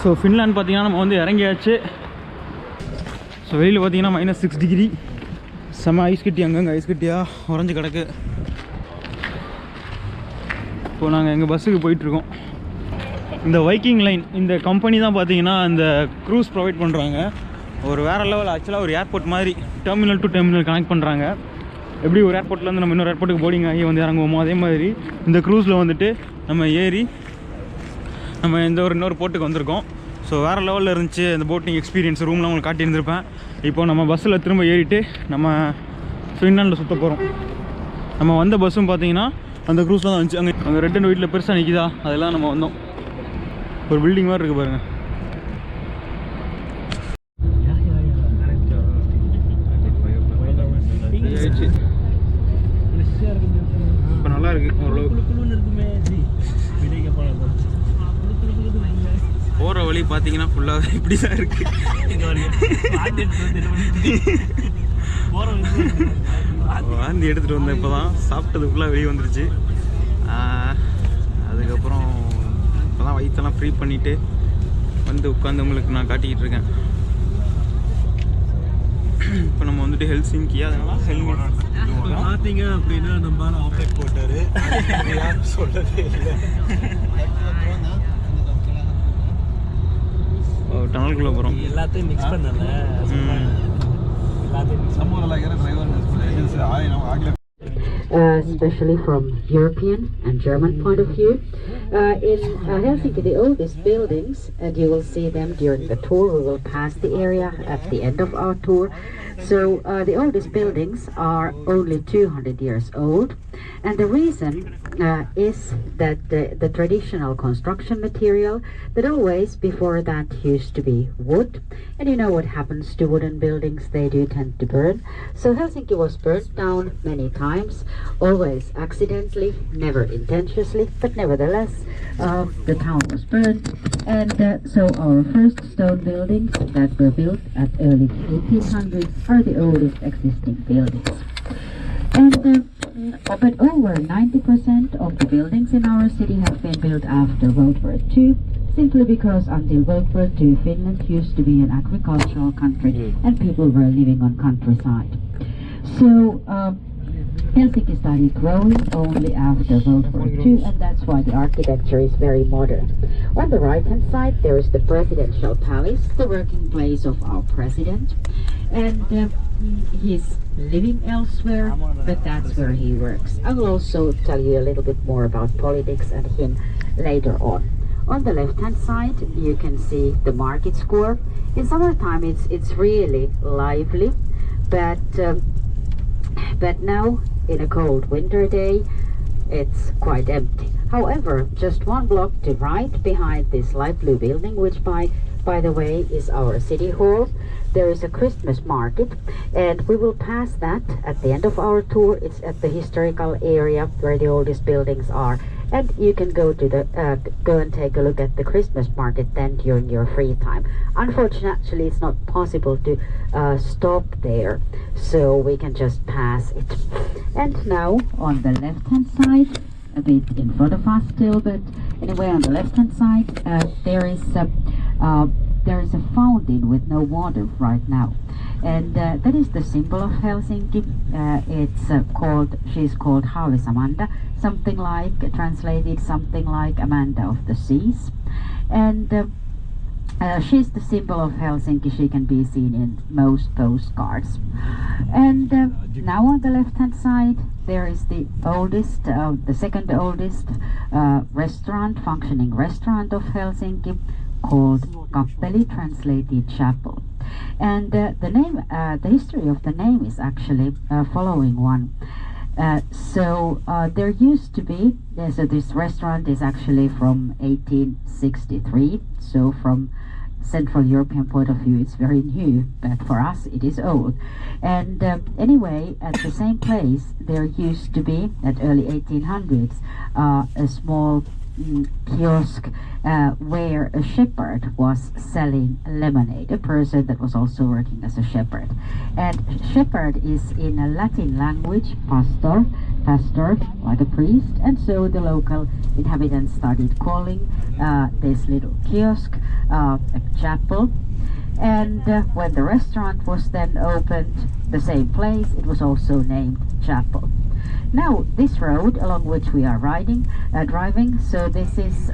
So Finland பார்த்தீங்கன்னா நம்ம வந்து இறங்கியாச்சு. ஸோ வெளியில் பார்த்தீங்கன்னா -6 டிகிரி, செம்ம ஐஸ் கட்டி, அங்கங்கே ஐஸ் கட்டியாக உறைஞ்சி கிடக்கு. இப்போது நாங்கள் எங்கள் பஸ்ஸுக்கு போயிட்டுருக்கோம். இந்த வைக்கிங் லைன் இந்த கம்பெனி தான் பார்த்தீங்கன்னா இந்த க்ரூஸ் ப்ரொவைட் பண்ணுறாங்க. ஒரு வேறு லெவல் ஆக்சுவலாக ஒரு ஏர்போர்ட் மாதிரி டெர்மினல் டு டெர்மினல் கனெக்ட் பண்ணுறாங்க. எப்படி ஒரு ஏர்போர்ட்லேருந்து நம்ம இன்னொரு ஏர்போர்ட்டுக்கு போர்டிங் ஆகி வந்து இறங்குவோமோ அதே மாதிரி இந்த க்ரூஸில் வந்துட்டு நம்ம ஏறி நம்ம இன்னொரு போர்ட்டுக்கு வந்திருக்கோம். ஸோ வேறு லெவலில் இருந்துச்சு அந்த போட்டிங் எக்ஸ்பீரியன்ஸ். ரூம்லாம் உங்களுக்கு காட்டியிருந்திருப்பேன். இப்போ நம்ம பஸ்ஸில் திரும்ப ஏறிட்டு நம்ம ஃபின்லாண்டில் சுற்ற போகிறோம். நம்ம வந்த பஸ்ஸும் பார்த்தீங்கன்னா அந்த க்ரூஸில் தான் வந்துச்சு. அங்கே ரெட் அண்ட் ஒயிட்டில் பெருசாக நிற்கிதா, அதெல்லாம் நம்ம வந்தோம். ஒரு பில்டிங் மாதிரி இருக்குது பாருங்கள். இப்போ நல்லா இருக்குது ஓரளவு. போகிற வழி பார்த்தீங்கன்னா ஃபுல்லாக இப்படி தான் இருக்குது. வாந்தி எடுத்துகிட்டு வந்தேன். இப்போ தான் சாப்பிட்டது ஃபுல்லாக வெளியே வந்துருச்சு. அதுக்கப்புறம் இப்போ தான் வயிற்றெல்லாம் ஃப்ரீ பண்ணிவிட்டு வந்து உட்காந்து உங்களுக்கு நான் காட்டிக்கிட்டு இருக்கேன். இப்போ நம்ம வந்துட்டு ஹெல்சிங்கி, அதனால பார்த்தீங்க அப்படின்னா நம்ம ஆப்ரேட் போட்டார். சொல்லவே இல்லை. டனலுக்குள்ளே போகிறோம். எல்லாத்தையும் மிக்ஸ் பண்ணல. Especially from European and German point of view. In Helsinki, the oldest buildings, and you will see them during the tour. We will pass the area at the end of our tour. So the oldest buildings are only 200 years old, and the reason is that the traditional construction material that always before that used to be wood, and you know what happens to wooden buildings, they do tend to burn. So Helsinki was burnt down many times, always accidentally, never intentionally, but nevertheless the town was burnt, and so our first stone buildings that were built at early 1800s are the oldest existing buildings. And but over 90% of the buildings in our city have been built after World War II, simply because until World War II, Finland used to be an agricultural country and people were living on countryside. So Helsinki started growing only after World War II, and that's why the architecture is very modern. On the right-hand side, there is the presidential palace, the working place of our president, and he's living elsewhere, but that's where he works. I will also tell you a little bit more about politics and him later on. On the left-hand side, you can see the market square. In summertime, it's really lively, but now in a cold winter day, it's quite empty. However, just one block to right behind this light blue building, which by the way is our city hall, there is a Christmas market, and we will pass that at the end of our tour. It's at the historical area where the oldest buildings are, and you can go and take a look at the Christmas market then during your free time. Unfortunately, it's not possible to stop there, so we can just pass it. And now on the left hand side, a bit in front of us still, but anyway on the left hand side there is a fountain with no water right now, and that is the symbol of Helsinki. She's called Haavisamanda, something like translated something like Amanda of the Seas, and she's the symbol of Helsinki. She can be seen in most postcards. And now on the left hand side there is the second oldest functioning restaurant of Helsinki, called Kappeli, translated chapel. And the history of the name is actually following one. There used to be, so this restaurant is actually from 1863, so from Central European point of view it's very new, but for us it is old. And anyway, at the same place there used to be at early 1800s a small kiosk where a shepherd was selling lemonade, a person that was also working as a shepherd. And shepherd is in a Latin language pastor, like a priest, and so the local inhabitants started calling this little kiosk, a chapel. And when the restaurant was then opened, the same place, it was also named Chapel. Now this road along which we are driving, so this is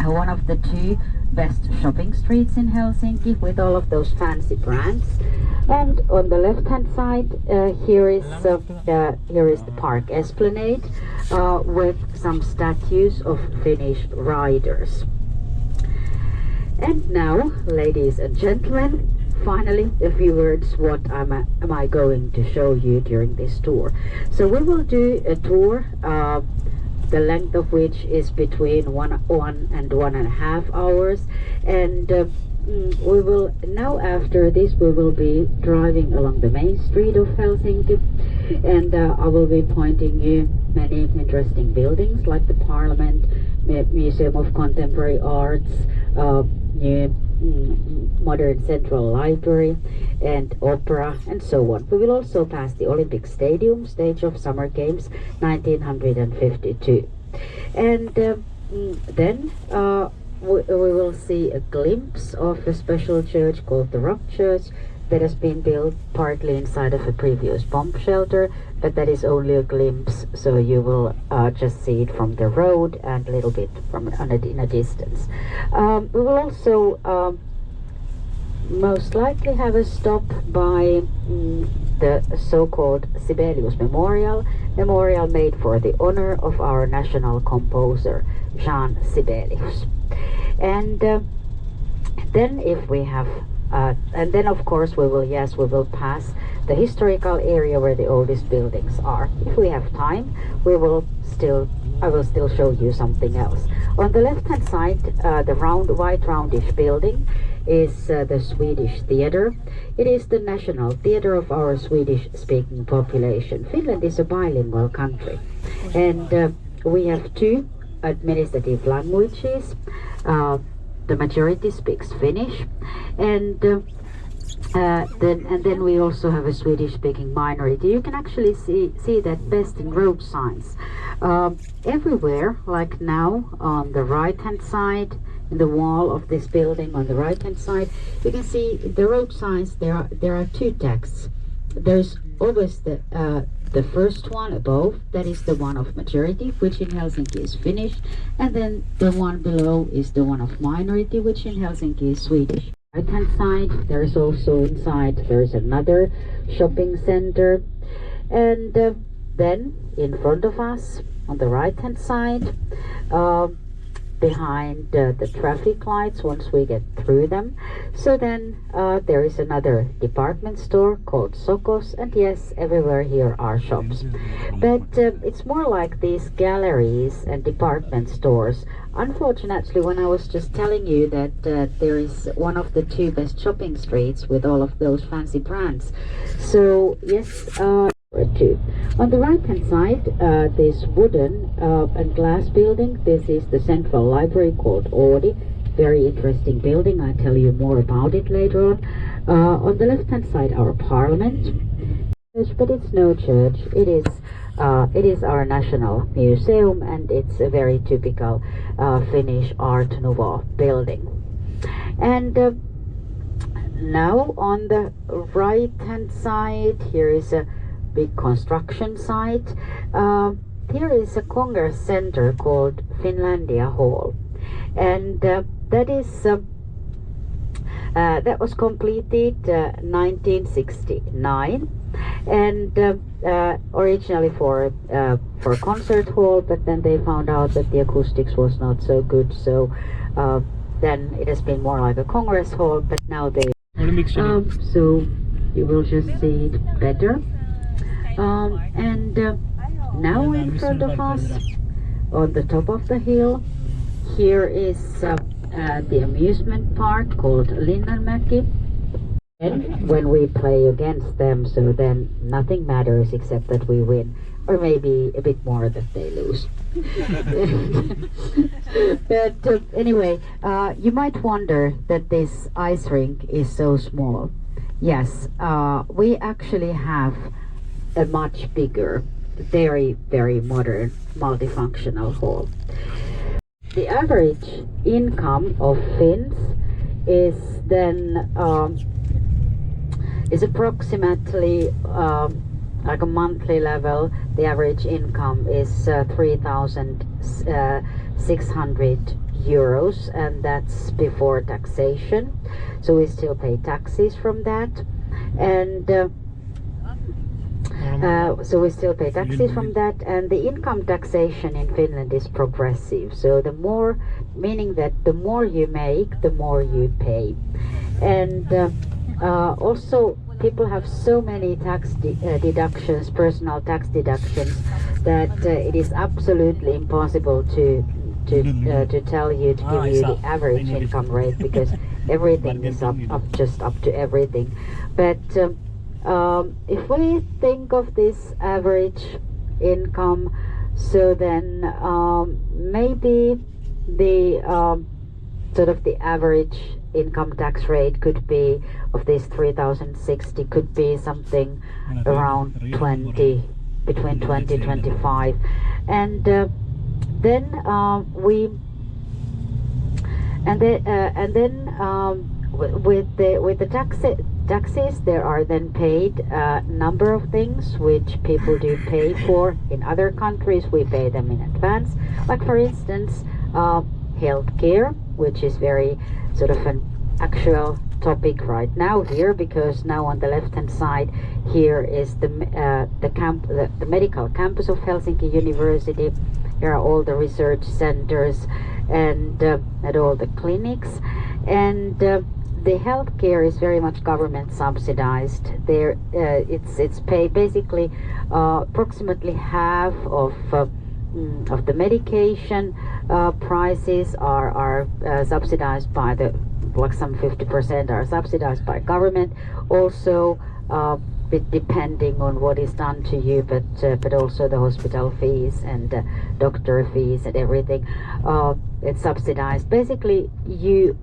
one of the two best shopping streets in Helsinki with all of those fancy brands. And on the left hand side here is the park esplanade with some statues of Finnish riders. And now, ladies and gentlemen, finally a few words what am I going to show you during this tour. So we will do a tour the length of which is between 1 and 1.5 hours, and we will now, after this, we will be driving along the main street of Helsinki, and I will be pointing you many interesting buildings like the Parliament, Museum of Contemporary Arts, new modern Central Library and Opera, and so on. We will also pass the Olympic Stadium, stage of Summer Games 1952, and then we will see a glimpse of a special church called the Rock Church that has been built partly inside of a previous bomb shelter, but that is only a glimpse, so you will just see it from the road and a little bit from in a distance. We will also most likely have a stop by the so-called Sibelius Memorial made for the honor of our national composer Jean Sibelius. And then if we have and then of course we will pass the historical area where the oldest buildings are. If we have time, I will still show you something else. On the left hand side, the white roundish building is the Swedish theater. It is the national theater of our Swedish speaking population. Finland is a bilingual country, and we have two administrative languages. The majority speaks Finnish, and then we also have a Swedish-speaking minority. You can actually see that best in road signs everywhere. Like now on the right-hand side, in the wall of this building on the right-hand side, you can see the road signs. There are two texts. There's always the first one above, that is the one of majority, which in Helsinki is Finnish, and then the one below is the one of minority, which in Helsinki is Swedish. Right hand side, there is also inside, there is another shopping center, and then in front of us on the right hand side, behind the traffic lights, once we get through them, so then there is another department store called Sokos, and yes, everywhere here are shops, but it's more like these galleries and department stores. Unfortunately, when I was just telling you that there is one of the two best shopping streets with all of those fancy brands, so yes, two. On the right hand side, this wooden and glass building, this is the central library called Oodi. Very interesting building, I'll tell you more about it later on. On the left hand side, our parliament, but it's no church, it is our national museum, and it's a very typical Finnish Art Nouveau building. And now on the right hand side, here is a big construction site. Here is a Congress Center called Finlandia Hall, and that was completed 1969, and originally for a concert hall, but then they found out that the acoustics was not so good, so then it has been more like a Congress hall, but now they so you will just see it better. And now in front of us, on the top of the hill, here is the amusement park called Linnanmäki. And when we play against them, so then nothing matters except that we win, or maybe a bit more that they lose. But anyway, you might wonder that this ice rink is so small. Yes, we actually have a much bigger, very, very modern, multifunctional hall. the average income of Finns is then is approximately like a monthly level. The average income is 3,600 euros, and that's before taxation. So we still pay taxes from that, and so we still pay taxes from that, and the income taxation in Finland is progressive. So the more, meaning that the more you make, the more you pay. And also people have so many tax deductions, personal tax deductions, that it is absolutely impossible to tell you, to give you the average income rate, because everything is just up to everything. But if we think of this average income, so then maybe the sort of the average income tax rate could be, of this 3,060, could be something around 20, between 20 25, and then with the taxes there are then paid a number of things which people do pay for. In other countries we pay them in advance, like for instance healthcare, which is very sort of an actual topic right now here, because now on the left hand side here is the medical campus of Helsinki University. Here are all the research centers and all the clinics, and the healthcare is very much government subsidized. There it's paid basically approximately half of the medication prices are subsidized by the, like some 50% are subsidized by government. Also depending on what is done to you, but also the hospital fees and doctor fees and everything, it's subsidized. Basically you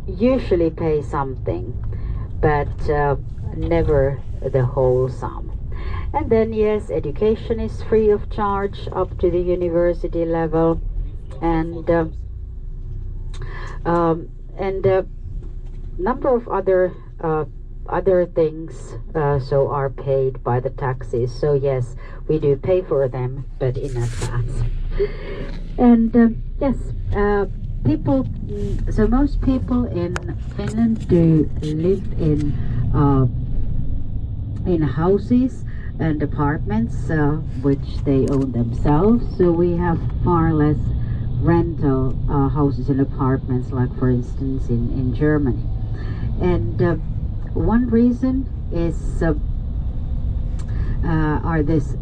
usually pay something, but never the whole sum. And then yes, education is free of charge up to the university level, and number of other things so are paid by the taxes. So yes, we do pay for them, but in advance. And yes, people, so most people in Finland do live in houses and apartments which they own themselves. So we have far less rental houses and apartments, like for instance in Germany. And one reason is are this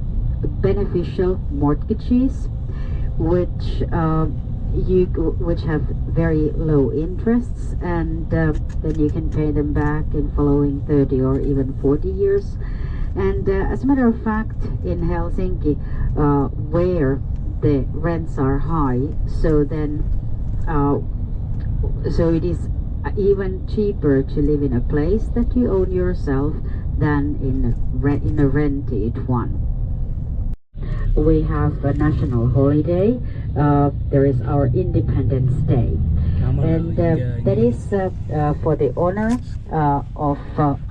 beneficial mortgages, which have very low interests, and then you can pay them back in following 30 or even 40 years. And as a matter of fact, in Helsinki, where the rents are high, so then so it is even cheaper to live in a place that you own yourself than in a rented one. We have a national holiday. There is our Independence Day, and that is for the honor of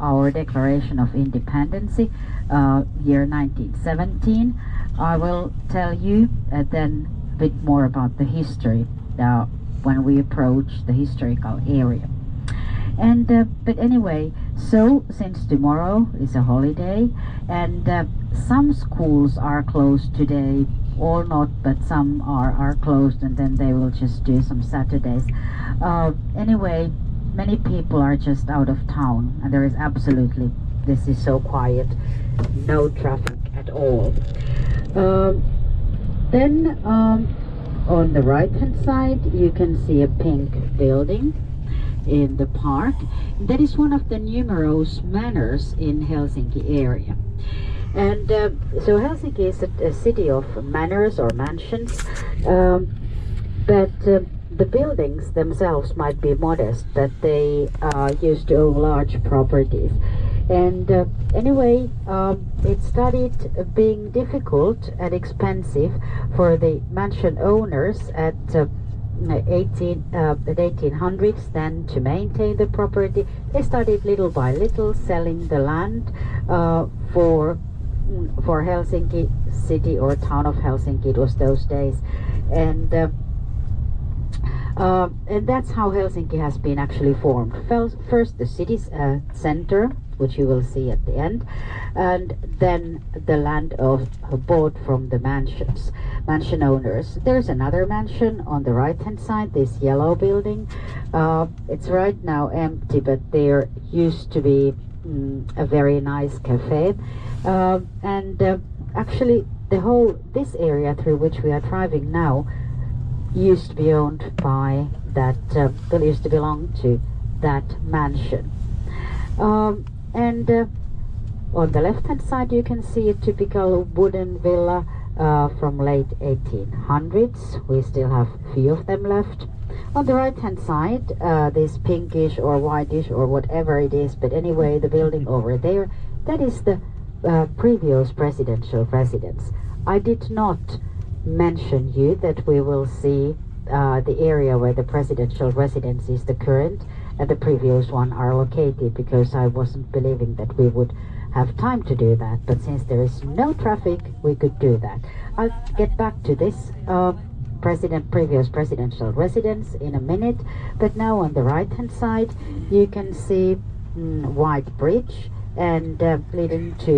our Declaration of Independence, year 1917. I will tell you then a bit more about the history when we approach the historical area. And but anyway, so since tomorrow is a holiday, and some schools are closed today, all not, but some are closed, and then they will just do some Saturdays. Anyway, many people are just out of town, and there is absolutely, this is so quiet, no traffic at all. Then on the right hand side you can see a pink building in the park. That is one of the numerous manors in Helsinki area. And so Helsinki is a city of manors or mansions, but the buildings themselves might be modest, but they used to own large properties. And anyway, it started being difficult and expensive for the mansion owners at the 1800s, then to maintain the property, they started little by little selling the land for Helsinki city or town of Helsinki. It was those days, and that's how Helsinki has been actually formed. First the city's center, which you will see at the end, and then the land bought from the mansion owners. There's another mansion on the right hand side, this yellow building. It's right now empty, but there used to be a very nice cafe, and actually this area through which we are driving now used to be owned by that used to belong to that mansion. And on the left hand side you can see a typical wooden villa from late 1800s. We still have a few of them left. On the right hand side, this pinkish or whitish or whatever it is, but anyway, the building over there, that is the previous presidential residence. I did not mention you that we will see the area where the presidential residence is the current and the previous one are located, because I wasn't believing that we would have time to do that, but since there is no traffic, we could do that. I'll get back to this previous presidential residence in a minute, but now on the right hand side you can see White Bridge and leading to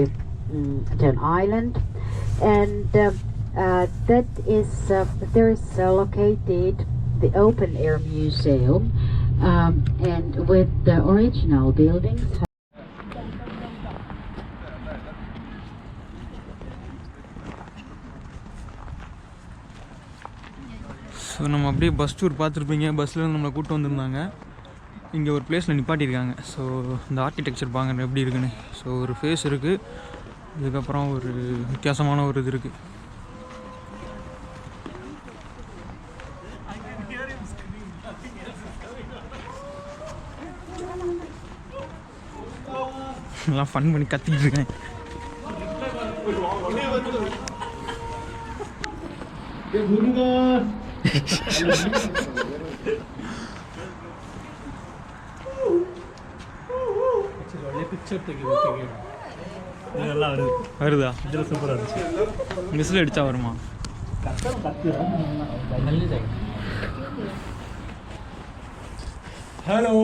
an island, and that is there is located the open air museum, and with the original buildings. So நம்ம அப்படியே bus tour பார்த்துருப்பீங்க. பஸ்ஸில் நம்மளை கூப்பிட்டு வந்திருந்தாங்க. இங்கே ஒரு பிளேஸில் நிப்பாட்டியிருக்காங்க. ஸோ இந்த ஆர்கிடெக்சர் பாருங்க எப்படி இருக்குன்னு. ஸோ ஒரு ஃபேஸ் இருக்குது, இதுக்கப்புறம் ஒரு வித்தியாசமான ஒரு இது இருக்குது. எல்லாம் ஃபன் பண்ணி கத்திக்கிட்டு இருக்கேன். வருதா? மிஸ்ல அடிச்சா வருமா? ஹலோ,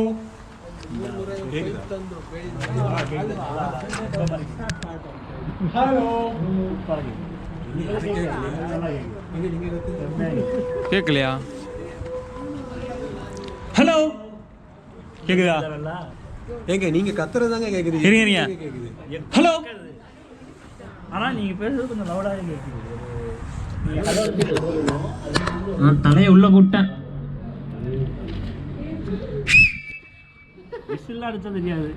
கேட்கலையா? ஹலோ கேக்குதா? ஏங்க நீங்க கத்துறதாங்க கேக்குது. இருங்க ஹலோ. ஆனா நீங்க பேசுறது கொஞ்சம் லவுடாவே கேக்குது. நான் தலையை உள்ள கூட்டேன். விசில் அடிச்சா தெரியாது.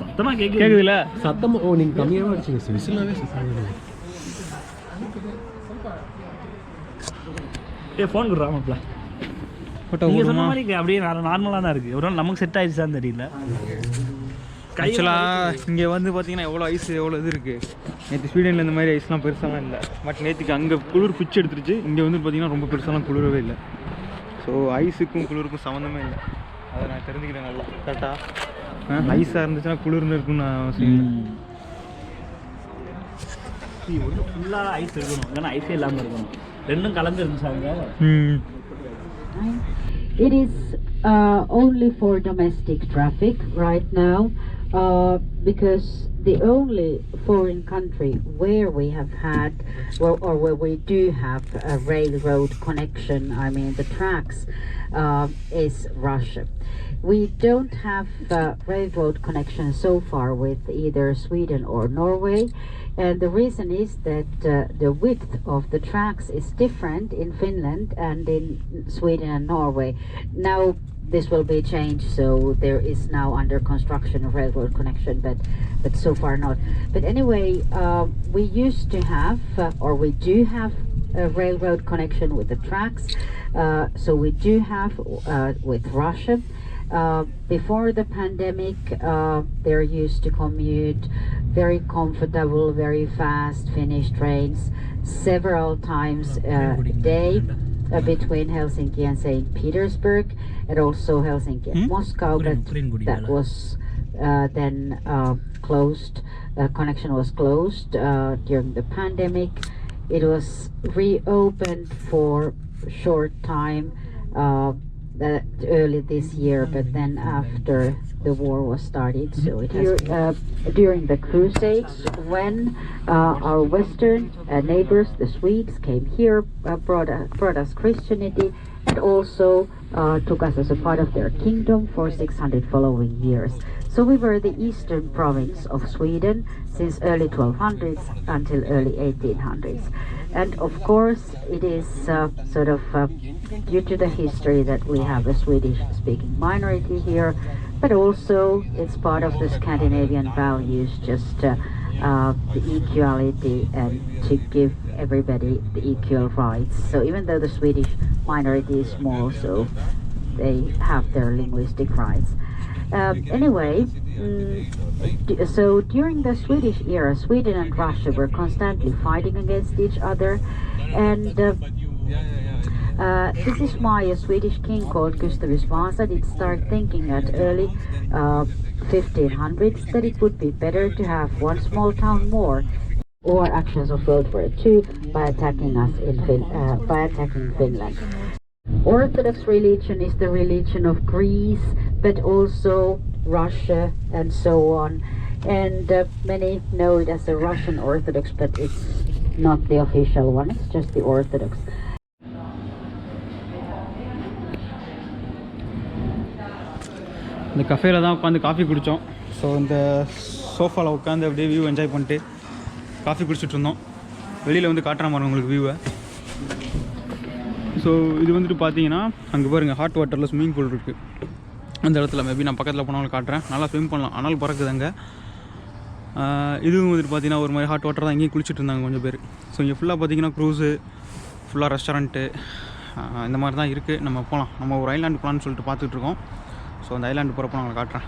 சத்தமா கேக்குது. கேக்குதுல? சத்தமா? ஓ, நீங்க கம்மியாவே அடிச்சீங்க. விசிலாவே சத்தமா. ஃபோன் குடுறாமப்ல. நீங்க சொன்ன மாதிரி அப்படியே நார்மலாக தான் இருக்குது. ஒரு நாள் நமக்கு செட் ஆயிடுச்சான்னு தெரியல. ஆக்சுவலாக இங்கே வந்து பார்த்தீங்கன்னா எவ்வளோ ஐஸ் எவ்வளோ இது இருக்குது. நேற்று ஸ்வீடனில் இந்த மாதிரி ஐஸ்லாம் பெருசாலாம் இல்லை. பட் நேற்றுக்கு அங்கே குளிர் பிச்சு எடுத்துருச்சு. இங்கே வந்து பார்த்தீங்கன்னா ரொம்ப பெருசாலாம் குளிரவே இல்லை. ஸோ ஐஸுக்கும் குளிருக்கும் சம்மந்தமே இல்லை. அதை நான் தெரிஞ்சுக்கிறேன் நல்லா. கரெக்டாக ஐஸாக இருந்துச்சுன்னா குளிர்னு இருக்குன்னு நான் ஃபுல்லாக ஐஸ் இருக்கணும், இல்லைன்னா ஐஸே இல்லாமல் இருக்கணும். ரெண்டும் கலந்து இருந்துச்சாங்க. It is only for domestic traffic right now, because the only foreign country where we have had, or where we do have a railroad connection, I mean the tracks, is Russia. We don't have railroad connection so far with either Sweden or Norway. And the reason is that the width of the tracks is different in Finland and in Sweden and Norway. Now this will be changed, so there is now under construction a railroad connection, but so far not. But anyway, we used to have, or we do have, a railroad connection with the tracks. So we do have with Russia. Before the pandemic, there used to commute very comfortable, very fast Finnish trains several times a day between Helsinki and St. Petersburg, and also Helsinki and Moscow, but that was then closed. Connection was closed during the pandemic. It was reopened for a short time early this year, but then after the war was started, so it has during the Crusades, when our western neighbors, the Swedes, came here, brought us Christianity, and also took us as a part of their kingdom for 600 following years. So we were the eastern province of Sweden since early 1200s until early 1800s. And of course, it is sort of due to the history that we have a Swedish-speaking minority here, but also it's part of the Scandinavian values, just the equality and to give everybody the equal rights. So even though the Swedish minority is small, so they have their linguistic rights. Anyway, so during the Swedish era, Sweden and Russia were constantly fighting against each other, and this is why a Swedish king called Gustavus Vasa did start thinking at early 1500s that it would be better to have one small town more, or actions of World War II by attacking us by attacking Finland. Orthodox religion is the religion of Greece, but also Russia and so on. And many know it as a Russian Orthodox, but it's not the official one, it's just the Orthodox. இந்த கஃபேல தான் உட்காந்து coffee குடித்தோம். So இந்த சோஃபாவில் உட்காந்து அப்படியே view enjoy பண்ணிட்டு coffee குடிச்சிட்டு இருந்தோம். வெளியில் வந்து காட்டுற மாதிரி உங்களுக்கு வியூவை. ஸோ இது வந்துட்டு பார்த்தீங்கன்னா அங்கே பாருங்கள் ஹாட் வாட்டரில் ஸ்விம்மிங் பூல் இருக்குது. அந்த இடத்துல மேபி நான் பக்கத்தில் போனாலும் காட்டுறேன். நல்லா ஸ்விம் பண்ணலாம், ஆனால் பறக்குது அங்கே. இதுவும் வந்துட்டு பார்த்தீங்கன்னா ஒரு மாதிரி ஹாட் வாட்டர் தான் இங்கேயும் குளிச்சுட்டு இருந்தாங்க கொஞ்சம் பேர். ஸோ இங்கே ஃபுல்லாக பார்த்தீங்கன்னா க்ரூஸு, ஃபுல்லாக ரெஸ்டாரண்ட்டு இந்த மாதிரி தான் இருக்குது. நம்ம போகலாம், நம்ம ஒரு ஐலாண்டு போகலான்னு சொல்லிட்டு பார்த்துட்ருக்கோம். ஸோ அந்த ஐலாண்டு போகிறப்ப நான் காட்டுறேன்.